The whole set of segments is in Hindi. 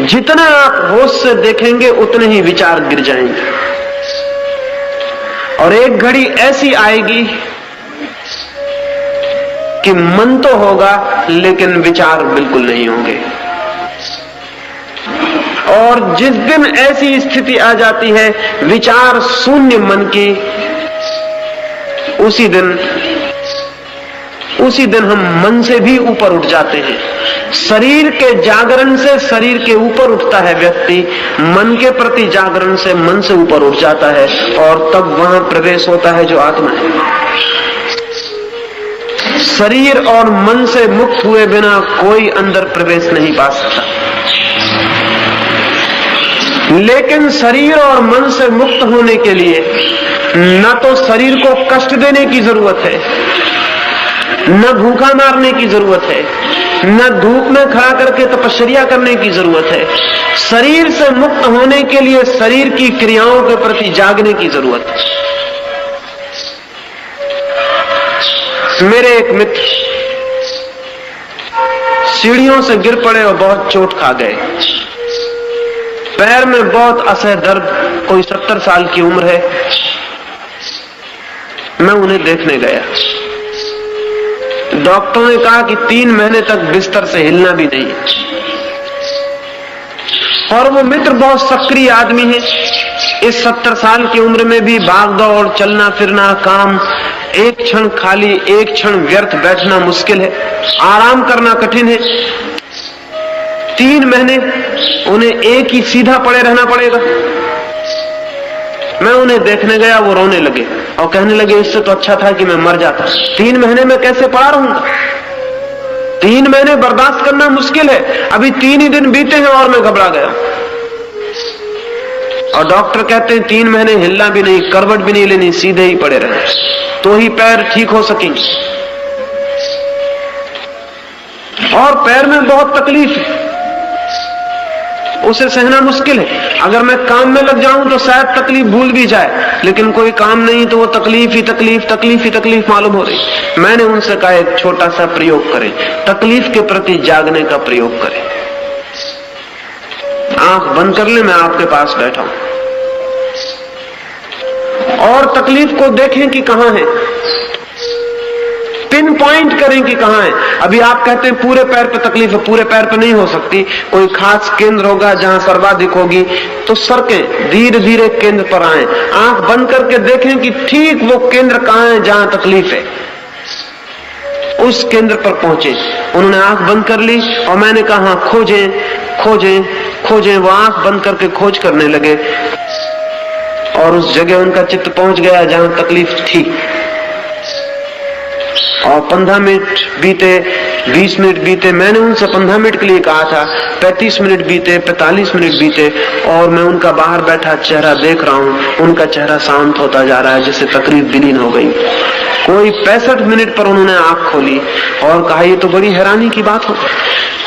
जितना आप होश से देखेंगे उतने ही विचार गिर जाएंगे, और एक घड़ी ऐसी आएगी कि मन तो होगा लेकिन विचार बिल्कुल नहीं होंगे। और जिस दिन ऐसी स्थिति आ जाती है विचार शून्य मन की, उसी दिन हम मन से भी ऊपर उठ जाते हैं। शरीर के जागरण से शरीर के ऊपर उठता है व्यक्ति, मन के प्रति जागरण से मन से ऊपर उठ जाता है, और तब वहां प्रवेश होता है जो आत्मा है। शरीर और मन से मुक्त हुए बिना कोई अंदर प्रवेश नहीं पा सकता। लेकिन शरीर और मन से मुक्त होने के लिए न तो शरीर को कष्ट देने की जरूरत है, न भूखा मारने की जरूरत है, न धूप में खड़ा करके तपस्या करने की जरूरत है। शरीर से मुक्त होने के लिए शरीर की क्रियाओं के प्रति जागने की जरूरत है। मेरे एक मित्र सीढ़ियों से गिर पड़े और बहुत चोट खा गए। पैर में बहुत असह दर्द, कोई 70 साल की उम्र है। मैं उन्हें देखने गया। डॉक्टरों ने कहा कि 3 महीने तक बिस्तर से हिलना भी नहीं। और वो मित्र बहुत सक्रिय आदमी है। इस 70 साल की उम्र में भी भाग दौड़, चलना फिरना, काम, एक क्षण खाली, एक क्षण व्यर्थ बैठना मुश्किल है, आराम करना कठिन है। 3 महीने उन्हें एक ही सीधा पड़े रहना पड़ेगा। मैं उन्हें देखने गया, वो रोने लगे और कहने लगे इससे तो अच्छा था कि मैं मर जाता। 3 महीने में कैसे पड़ा रहूंगा? 3 महीने बर्दाश्त करना मुश्किल है। अभी 3 ही दिन बीते हैं और मैं घबरा गया। और डॉक्टर कहते हैं 3 महीने हिलना भी नहीं, करवट भी नहीं लेनी, सीधे ही पड़े रहे तो ही पैर ठीक हो सकेंगे। और पैर में बहुत तकलीफ है, उसे सहना मुश्किल है। अगर मैं काम में लग जाऊं तो शायद तकलीफ भूल भी जाए, लेकिन कोई काम नहीं तो वो तकलीफ ही तकलीफ, तकलीफ ही तकलीफ मालूम हो रही। मैंने उनसे कहा एक छोटा सा प्रयोग करें, तकलीफ के प्रति जागने का प्रयोग करें। आंख बंद कर ले, मैं आपके पास बैठा हूं, और तकलीफ को देखें कि कहां है, पिन पॉइंट करें कि कहां है। अभी आप कहते हैं पूरे पैर पे तकलीफ है, पूरे पैर पे नहीं हो सकती, कोई खास केंद्र होगा जहां सर्वाधिक होगी, तो सरकें, धीरे धीरे केंद्र पर आए, आंख बंद करके देखें कि ठीक वो केंद्र कहां है जहां तकलीफ है, उस केंद्र पर पहुंचे। उन्होंने आंख बंद कर ली और मैंने कहा खोजें खोजें खोजें। वो आंख बंद करके खोज करने लगे और उस जगह उनका चित्त पहुंच गया जहां तकलीफ थी। और 15 मिनट बीते, 20 मिनट बीते, मैंने उनसे 15 मिनट के लिए कहा था, 35 मिनट बीते, 45 मिनट बीते, और मैं उनका बाहर बैठा चेहरा देख रहा हूं। उनका चेहरा शांत होता जा रहा है, जैसे तकलीफ विलीन हो गई। कोई 65 मिनट पर उन्होंने आंख खोली और कहा ये तो बड़ी हैरानी की बात हो।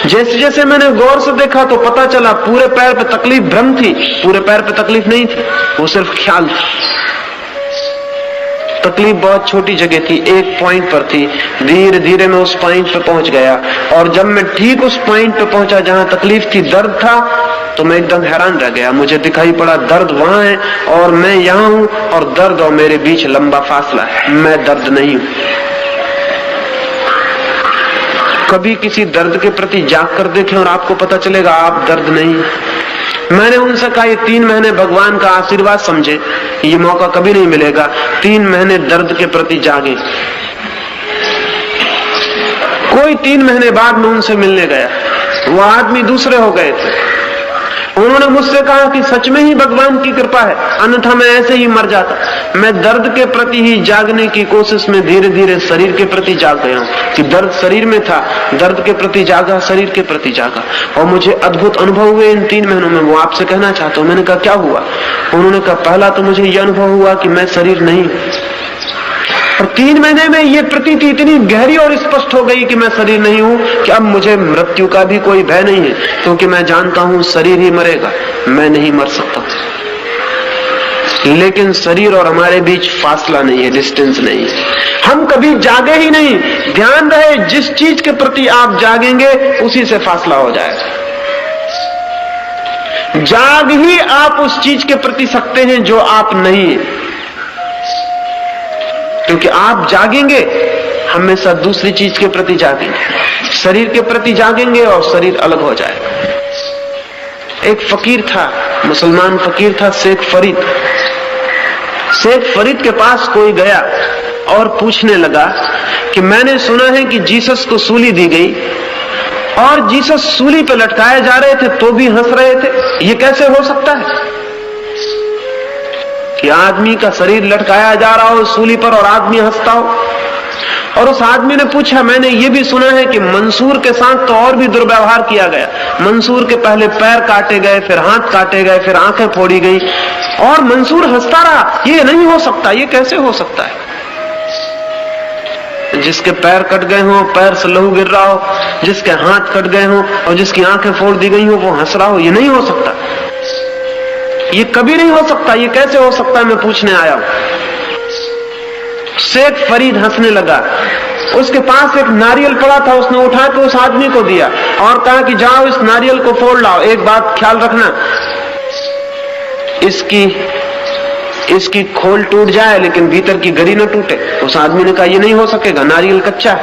जैसे जैसे मैंने गौर से देखा तो पता चला पूरे पैर पे तकलीफ भ्रम थी, पूरे पैर पे तकलीफ नहीं थी, वो सिर्फ ख्याल था। तकलीफ बहुत छोटी जगह थी, एक पॉइंट पर थी। धीरे धीरे मैं उस पॉइंट पे पहुंच गया, और जब मैं ठीक उस पॉइंट पे पहुंचा जहां तकलीफ थी, दर्द था, तो मैं एकदम हैरान रह गया। मुझे दिखाई पड़ा दर्द वहां है और मैं यहां हूं, और दर्द और मेरे बीच लंबा फासला है। मैं दर्द नहीं हूं। कभी किसी दर्द के प्रति जाग कर देखें और आपको पता चलेगा आप दर्द नहीं। मैंने उनसे कहा ये 3 महीने भगवान का आशीर्वाद समझे, ये मौका कभी नहीं मिलेगा। 3 महीने दर्द के प्रति जागे। कोई 3 महीने बाद मैं उनसे मिलने गया, वो आदमी दूसरे हो गए थे। उन्होंने मुझसे कहा कि सच में ही भगवान की कृपा है, अन्यथा मैं ऐसे ही मर जाता। मैं दर्द के प्रति ही जागने की कोशिश में धीरे धीरे शरीर के प्रति जाग गया हूं कि दर्द शरीर में था, दर्द के प्रति जागा, शरीर के प्रति जागा, और मुझे अद्भुत अनुभव हुए इन 3 महीनों में। वो आपसे कहना चाहता हूं। मैंने कहा क्या हुआ? उन्होंने कहा पहला तो मुझे यह अनुभव हुआ कि मैं शरीर नहीं, और 3 महीने में ये प्रतीति इतनी गहरी और स्पष्ट हो गई कि मैं शरीर नहीं हूं कि अब मुझे मृत्यु का भी कोई भय नहीं है, क्योंकि मैं जानता हूं शरीर ही मरेगा, मैं नहीं मर सकता। लेकिन शरीर और हमारे बीच फासला नहीं है, डिस्टेंस नहीं है। हम कभी जागे ही नहीं। ध्यान रहे, जिस चीज के प्रति आप जागेंगे उसी से फासला हो जाएगा। जाग ही आप उस चीज के प्रति सकते हैं जो आप नहीं है, क्योंकि आप जागेंगे हमेशा दूसरी चीज के प्रति जागेंगे, शरीर के प्रति जागेंगे और शरीर अलग हो जाएगा। एक फकीर था, मुसलमान फकीर था, शेख फरीद। शेख फरीद के पास कोई गया और पूछने लगा कि मैंने सुना है कि जीसस को सूली दी गई और जीसस सूली पर लटकाए जा रहे थे तो भी हंस रहे थे, ये कैसे हो सकता है कि आदमी का शरीर लटकाया जा रहा हो सूली पर और आदमी हंसता हो? और उस आदमी ने पूछा, मैंने ये भी सुना है कि मंसूर के साथ तो और भी दुर्व्यवहार किया गया, मंसूर के पहले पैर काटे गए, फिर हाथ काटे गए, फिर आंखें फोड़ी गई और मंसूर हंसता रहा। ये नहीं हो सकता, ये कैसे हो सकता है? जिसके पैर कट गए हों, पैर से लहू गिर रहा हो, जिसके हाथ कट गए हों और जिसकी आंखें फोड़ दी गई हो वो हंस रहा हो, ये नहीं हो सकता, ये कभी नहीं हो सकता, ये कैसे हो सकता है? मैं पूछने आया हूं। शेख फरीद हंसने लगा। उसके पास एक नारियल पड़ा था, उसने उठा के उस आदमी को दिया और कहा कि जाओ इस नारियल को फोड़ लाओ, एक बात ख्याल रखना, इसकी खोल टूट जाए लेकिन भीतर की गरी न टूटे। उस आदमी ने कहा ये नहीं हो सकेगा, नारियल कच्चा,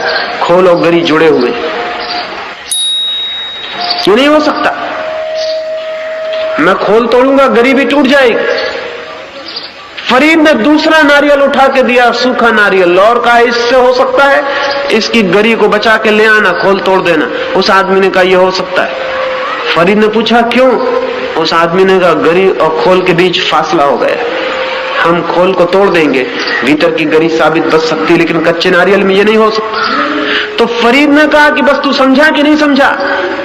खोल और गरी जुड़े हुए, ये नहीं हो सकता, मैं खोल तोड़ूंगा गरी भी टूट जाएगी। फरीद ने दूसरा नारियल उठा के दिया, सूखा नारियल, और कहा इससे हो सकता है, इसकी गरी को बचा के ले आना, खोल तोड़ देना। उस आदमी ने कहा यह हो सकता है। फरीद ने पूछा क्यों? उस आदमी ने कहा गरी और खोल के बीच फासला हो गया, हम खोल को तोड़ देंगे, भीतर की गरी साबित बच सकती, लेकिन कच्चे नारियल में ये नहीं हो सकता। तो फरीद ने कहा कि बस तू समझा कि नहीं समझा,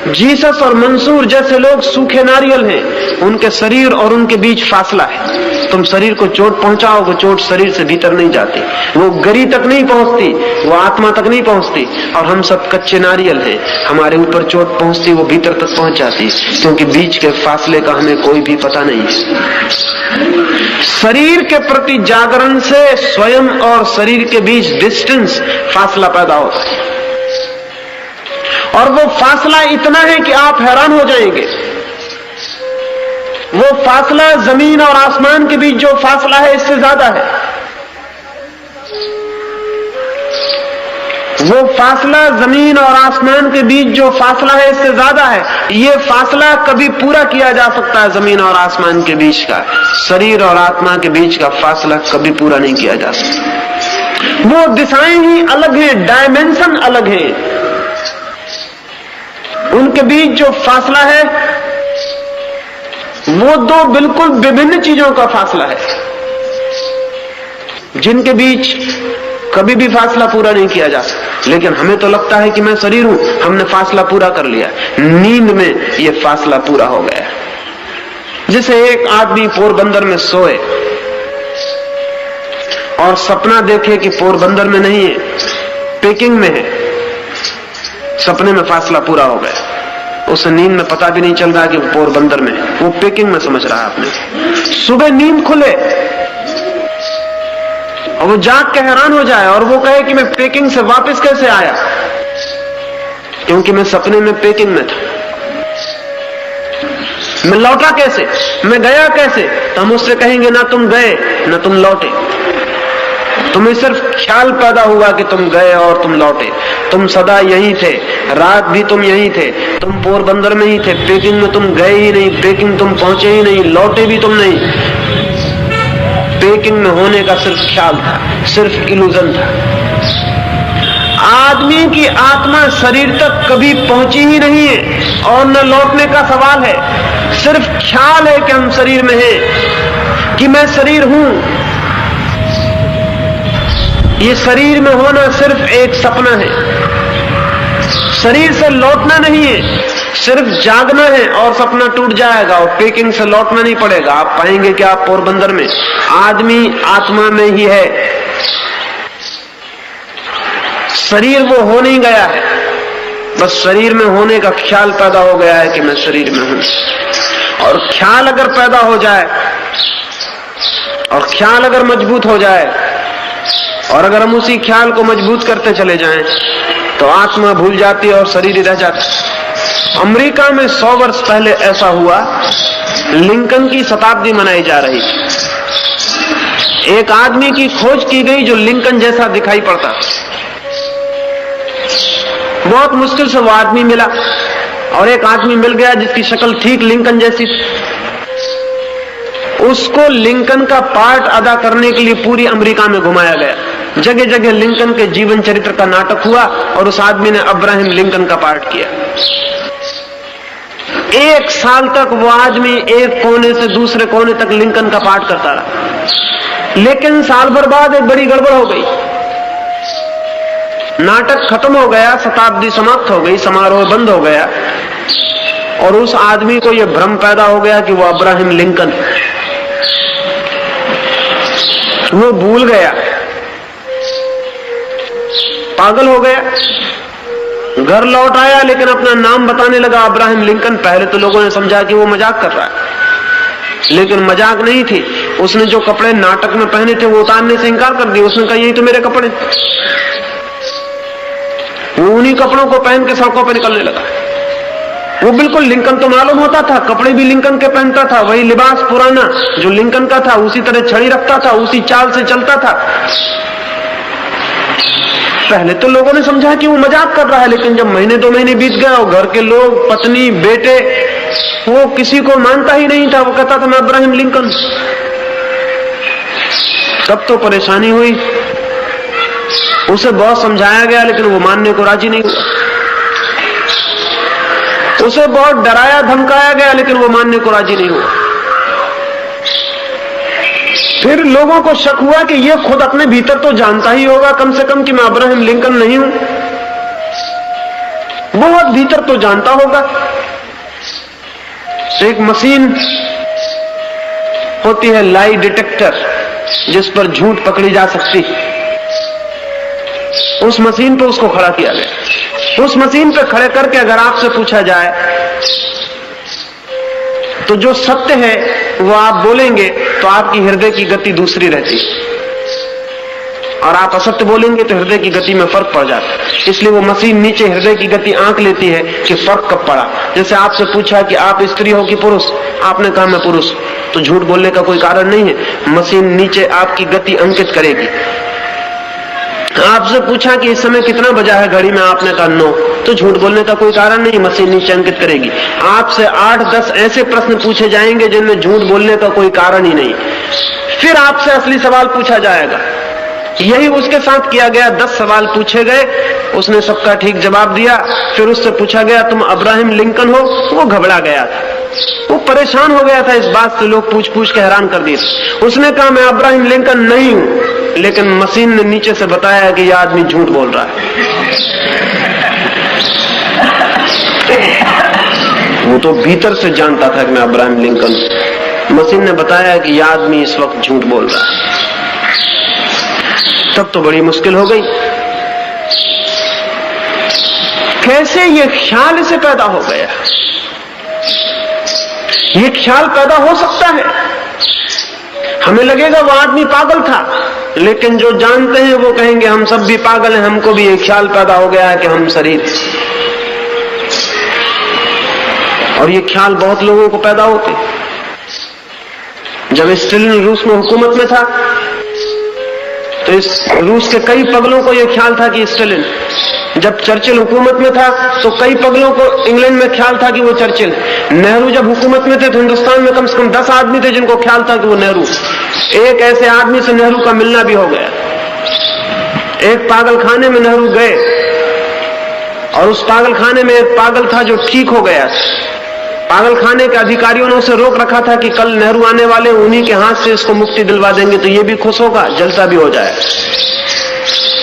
जीसस और मंसूर जैसे लोग सूखे नारियल हैं, उनके शरीर और उनके बीच फासला है। तुम शरीर को चोट पहुंचाओगे, चोट शरीर से भीतर नहीं जाती, वो गरी तक नहीं पहुंचती, वो आत्मा तक नहीं पहुंचती, और हम सब कच्चे नारियल हैं, हमारे ऊपर चोट पहुंचती वो भीतर तक पहुंच जाती, क्योंकि बीच के फासले का हमें कोई भी पता नहीं है। शरीर के प्रति जागरण से स्वयं और शरीर के बीच डिस्टेंस, फासला पैदा होता है, और वो फासला इतना है कि आप हैरान हो जाएंगे। वो फासला जमीन और आसमान के बीच जो फासला है इससे ज्यादा है। वो फासला जमीन और आसमान के बीच जो फासला है इससे ज्यादा है। ये फासला कभी पूरा किया जा सकता है जमीन और आसमान के बीच का, शरीर और आत्मा के बीच का फासला कभी पूरा नहीं किया जा सकता। वो दिशाएं ही अलग हैं, डायमेंशन अलग हैं, उनके बीच जो फासला है वो दो बिल्कुल विभिन्न चीजों का फासला है, जिनके बीच कभी भी फासला पूरा नहीं किया जा सकता। लेकिन हमें तो लगता है कि मैं शरीर हूं, हमने फासला पूरा कर लिया। नींद में यह फासला पूरा हो गया। जैसे एक आदमी पोरबंदर में सोए और सपना देखे कि पोरबंदर में नहीं है, पेकिंग में है, सपने में फासला पूरा हो गया, उसे नींद में पता भी नहीं चल रहा कि वो पोरबंदर में, वो पेकिंग में समझ रहा है आपने। सुबह नींद खुले और वो जाग के हैरान हो जाए और वो कहे कि मैं पेकिंग से वापस कैसे आया, क्योंकि मैं सपने में पेकिंग में था। मैं लौटा कैसे, मैं गया कैसे? तो हम उससे कहेंगे ना तुम गए ना तुम लौटे, तुम्हें सिर्फ ख्याल पैदा हुआ कि तुम गए और तुम लौटे। तुम सदा यहीं थे, रात भी तुम यहीं थे, तुम पोरबंदर में ही थे, पेकिंग में तुम गए ही नहीं, पेकिंग तुम पहुंचे ही नहीं, लौटे भी तुम नहीं। पेकिंग में होने का सिर्फ ख्याल था, सिर्फ इल्यूजन था। आदमी की आत्मा शरीर तक कभी पहुंची ही नहीं है और न लौटने का सवाल है। सिर्फ ख्याल है कि हम शरीर में हैं, कि मैं शरीर हूं। ये शरीर में होना सिर्फ एक सपना है, शरीर से लौटना नहीं है, सिर्फ जागना है और सपना टूट जाएगा और पेकिंग से लौटना नहीं पड़ेगा। आप पाएंगे कि आप पोरबंदर में, आदमी आत्मा में ही है, शरीर वो हो नहीं गया है, बस शरीर में होने का ख्याल पैदा हो गया है कि मैं शरीर में हूं। और ख्याल अगर पैदा हो जाए और ख्याल अगर मजबूत हो जाए और अगर हम उसी ख्याल को मजबूत करते चले जाएं तो आत्मा भूल जाती है और शरीर ही रह जाता है। अमेरिका में 100 वर्ष पहले ऐसा हुआ लिंकन की शताब्दी मनाई जा रही थी। एक आदमी की खोज की गई जो लिंकन जैसा दिखाई पड़ता। बहुत मुश्किल से वो आदमी मिला और एक आदमी मिल गया जिसकी शक्ल ठीक लिंकन जैसी थी। उसको लिंकन का पार्ट अदा करने के लिए पूरी अमेरिका में घुमाया गया। जगह जगह लिंकन के जीवन चरित्र का नाटक हुआ और उस आदमी ने अब्राहम लिंकन का पार्ट किया। 1 साल तक वो आदमी एक कोने से दूसरे कोने तक लिंकन का पार्ट करता रहा। लेकिन साल भर बाद एक बड़ी गड़बड़ हो गई। नाटक खत्म हो गया, शताब्दी समाप्त हो गई, समारोह बंद हो गया और उस आदमी को यह भ्रम पैदा हो गया कि वो अब्राहम लिंकन। वो भूल गया, पागल हो गया। घर लौट आया लेकिन अपना नाम बताने लगा अब्राहम लिंकन। पहले तो लोगों ने समझा कि वो मजाक कर रहा है, लेकिन मजाक नहीं थी। उसने जो कपड़े नाटक में पहने थे वो उतारने से इंकार कर दिया। उसने कहा यही तो मेरे कपड़े। वो उन्हीं कपड़ों को पहन के सड़कों पर निकलने लगा। वो बिल्कुल लिंकन तो मालूम होता था, कपड़े भी लिंकन के पहनता था, वही लिबास पुराना जो लिंकन का था, उसी तरह छड़ी रखता था, उसी चाल से चलता था। पहले तो लोगों ने समझा कि वो मजाक कर रहा है, लेकिन जब महीने 2 महीने बीत गए और घर के लोग, पत्नी, बेटे, वो किसी को मानता ही नहीं था। वो कहता था मैं अब्राहम लिंकन। तब तो परेशानी हुई। उसे बहुत समझाया गया लेकिन वो मानने को राजी नहीं हुआ। उसे बहुत डराया धमकाया गया लेकिन वो मानने को राजी नहीं हुआ। फिर लोगों को शक हुआ कि ये खुद अपने भीतर तो जानता ही होगा कम से कम कि मैं अब्राहम लिंकन नहीं हूं। बहुत भीतर तो जानता होगा। एक मशीन होती है लाई डिटेक्टर, जिस पर झूठ पकड़ी जा सकती। उस मशीन पर उसको खड़ा किया गया। उस मशीन पर खड़े करके अगर आपसे पूछा जाए तो जो सत्य है वो आप बोलेंगे तो आपकी हृदय की गति दूसरी रहती, और आप असत्य बोलेंगे तो हृदय की गति में फर्क पड़ जाता है। इसलिए वो मशीन नीचे हृदय की गति आंक लेती है कि फर्क कब पड़ा। जैसे आपसे पूछा कि आप स्त्री हो कि पुरुष, आपने कहा मैं पुरुष, तो झूठ बोलने का कोई कारण नहीं है। मशीन नीचे आपकी गति अंकित करेगी। आपसे पूछा कि इस समय कितना बजा है घड़ी में, आपने कहा 9, तो झूठ बोलने का कोई कारण नहीं, मशीन नीचे अंकित करेगी। आपसे 8-10 ऐसे प्रश्न पूछे जाएंगे जिनमें झूठ बोलने का कोई कारण ही नहीं। फिर आपसे असली सवाल पूछा जाएगा। यही उसके साथ किया गया। 10 सवाल पूछे गए, उसने सबका ठीक जवाब दिया। फिर उससे पूछा गया तुम अब्राहम लिंकन हो? वो घबरा गया था, वो परेशान हो गया था इस बात से। लोग पूछ पूछ के हैरान कर दिए। उसने कहा मैं अब्राहम लिंकन नहीं हूं, लेकिन मशीन ने नीचे से बताया कि यह आदमी झूठ बोल रहा है। वो तो भीतर से जानता था कि मैं अब्राहम लिंकन। मशीन ने बताया कि यह आदमी इस वक्त झूठ बोल रहा है। तब तो बड़ी मुश्किल हो गई। कैसे ये ख्याल इसे पैदा हो गया? ये ख्याल पैदा हो सकता है। हमें लगेगा वो आदमी पागल था, लेकिन जो जानते हैं वो कहेंगे हम सब भी पागल हैं, हमको भी ये ख्याल पैदा हो गया है कि हम शरीर। और ये ख्याल बहुत लोगों को पैदा होते। जब स्टालिन रूस में हुकूमत में था तो इस रूस के कई पगलों को यह ख्याल था कि स्टालिन, जब चर्चिल हुकूमत में था तो कई पगलों को इंग्लैंड में ख्याल था कि वो चर्चिल। नेहरू जब हुकूमत में थे तो हिंदुस्तान में कम से कम 10 आदमी थे जिनको ख्याल था कि वो नेहरू। एक ऐसे आदमी से नेहरू का मिलना भी हो गया। एक पागल खाने में नेहरू गए और उस पागल खाने में एक पागल था जो ठीक हो गया। पागल खाने के अधिकारियों ने उसे रोक रखा था कि कल नेहरू आने वाले, उन्हीं के हाथ से इसको मुक्ति दिलवा देंगे तो ये भी खुश होगा, जलसा भी हो जाए।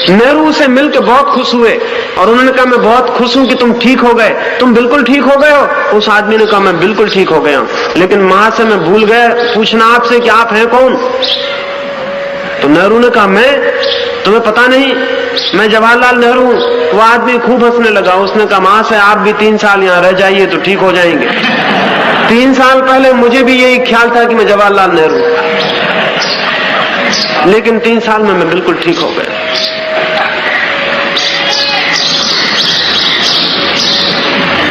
नेहरू से मिलकर बहुत खुश हुए और उन्होंने कहा मैं बहुत खुश हूं कि तुम ठीक हो गए। तुम बिल्कुल ठीक हो गए हो? उस आदमी ने कहा मैं बिल्कुल ठीक हो गया हूं, लेकिन महाशय मैं भूल गया पूछना आपसे कि आप हैं कौन? तो नेहरू ने कहा मैं, तुम्हें पता नहीं मैं जवाहरलाल नेहरू हूं। वो आदमी खूब हंसने लगा। उसने कहा महाशय आप भी 3 साल यहां रह जाइए तो ठीक हो जाएंगे। 3 साल पहले मुझे भी यही ख्याल था कि मैं जवाहरलाल नेहरू, लेकिन 3 साल में मैं बिल्कुल ठीक हो गया।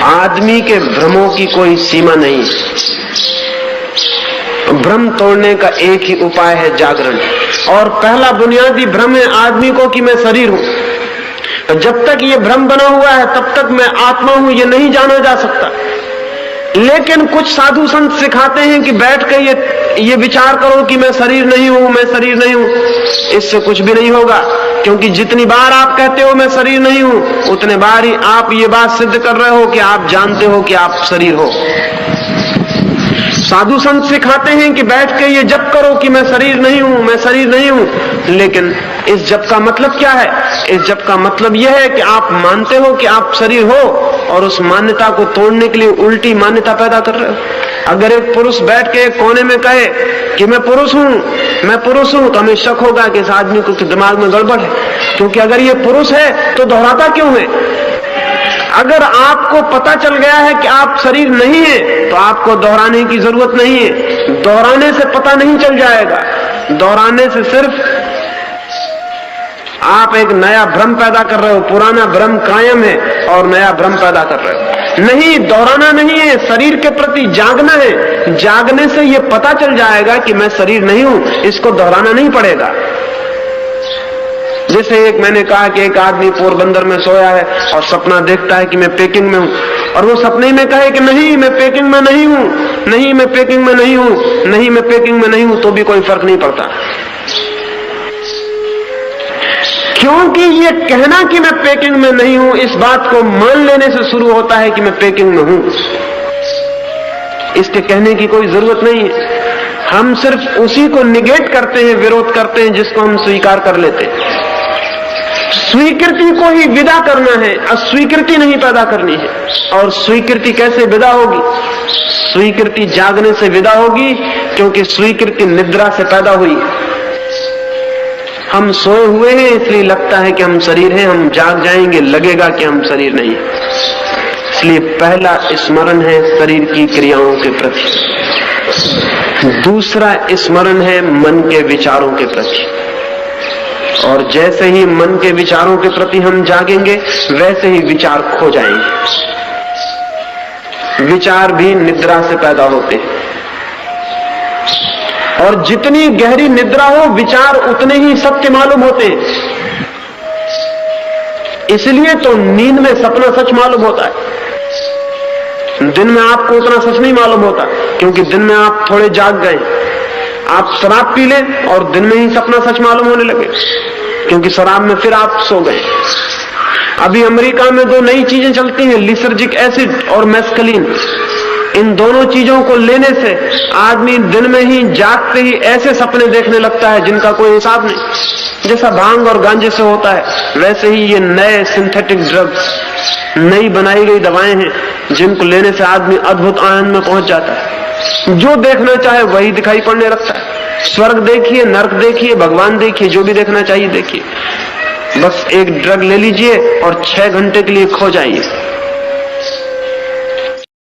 आदमी के भ्रमों की कोई सीमा नहीं। भ्रम तोड़ने का एक ही उपाय है, जागरण। और पहला बुनियादी भ्रम है आदमी को कि मैं शरीर हूं। तो जब तक ये भ्रम बना हुआ है तब तक मैं आत्मा हूं ये नहीं जाना जा सकता। लेकिन कुछ साधु संत सिखाते हैं कि बैठ कर ये विचार करो कि मैं शरीर नहीं हूं, मैं शरीर नहीं हूं। इससे कुछ भी नहीं होगा, क्योंकि जितनी बार आप कहते हो मैं शरीर नहीं हूं, उतने बार ही आप ये बात सिद्ध कर रहे हो कि आप जानते हो कि आप शरीर हो। साधु संत सिखाते हैं कि बैठ के ये जप करो कि मैं शरीर नहीं हूं, मैं शरीर नहीं हूं। लेकिन इस जप का मतलब क्या है? इस जप का मतलब यह है कि आप मानते हो कि आप शरीर हो और उस मान्यता को तोड़ने के लिए उल्टी मान्यता पैदा कर रहे हो। अगर एक पुरुष बैठ के एक कोने में कहे कि मैं पुरुष हूं, मैं पुरुष हूं, तो हमें शक होगा कि इस आदमी को दिमाग में गड़बड़ है, क्योंकि अगर ये पुरुष है तो दोहराता क्यों है? अगर आपको पता चल गया है कि आप शरीर नहीं है तो आपको दोहराने की जरूरत नहीं है। दोहराने से पता नहीं चल जाएगा, दोहराने से सिर्फ आप एक नया भ्रम पैदा कर रहे हो। पुराना भ्रम कायम है और नया भ्रम पैदा कर रहे हो। नहीं, दोहराना नहीं है, शरीर के प्रति जागना है। जागने से यह पता चल जाएगा कि मैं शरीर नहीं हूं, इसको दोहराना नहीं पड़ेगा। जैसे एक मैंने कहा कि एक आदमी पोरबंदर में सोया है और सपना देखता है कि मैं पेकिंग में हूं, और वो सपने में कहे कि नहीं मैं पेकिंग में नहीं हूं, नहीं मैं पेकिंग में नहीं हूं, नहीं मैं पेकिंग में नहीं हूं, तो भी कोई फर्क नहीं पड़ता, क्योंकि ये कहना कि मैं पेकिंग में नहीं हूं इस बात को मान लेने से शुरू होता है कि मैं पेकिंग में हूं। इसके कहने की कोई जरूरत नहीं है। हम सिर्फ उसी को निगेट करते हैं, विरोध करते हैं जिसको हम स्वीकार कर लेते हैं। स्वीकृति को ही विदा करना है, अस्वीकृति नहीं पैदा करनी है। और स्वीकृति कैसे विदा होगी? स्वीकृति जागने से विदा होगी, क्योंकि स्वीकृति निद्रा से पैदा हुई। हम सोए हुए हैं इसलिए लगता है कि हम शरीर हैं, हम जाग जाएंगे लगेगा कि हम शरीर नहीं है। इसलिए पहला स्मरण है शरीर की क्रियाओं के प्रति, दूसरा स्मरण है मन के विचारों के प्रति। और जैसे ही मन के विचारों के प्रति हम जागेंगे वैसे ही विचार खो जाएंगे। विचार भी निद्रा से पैदा होते हैं, और जितनी गहरी निद्रा हो विचार उतने ही सत्य मालूम होते हैं। इसलिए तो नींद में सपना सच मालूम होता है, दिन में आपको उतना सच नहीं मालूम होता, क्योंकि दिन में आप थोड़े जाग गए। आप शराब पी लें और दिन में ही सपना सच मालूम होने लगे, क्योंकि शराब में फिर आप सो गए। अभी अमेरिका में दो नई चीजें चलती हैं, लिसर्जिक एसिड और मेस्कलीन। इन दोनों चीजों को लेने से आदमी दिन में ही जागते ही ऐसे सपने देखने लगता है जिनका कोई हिसाब नहीं। जैसा भांग और गांजे से होता है, वैसे ही ये नए सिंथेटिक ड्रग्स, नई बनाई गई दवाएं हैं जिनको लेने से आदमी अद्भुत आनंद में पहुंच जाता है। जो देखना चाहे वही दिखाई पड़ने लगता है। स्वर्ग देखिए, नरक देखिए, भगवान देखिए, जो भी देखना चाहिए देखिए। बस एक ड्रग ले लीजिए और 6 घंटे के लिए खो जाइए।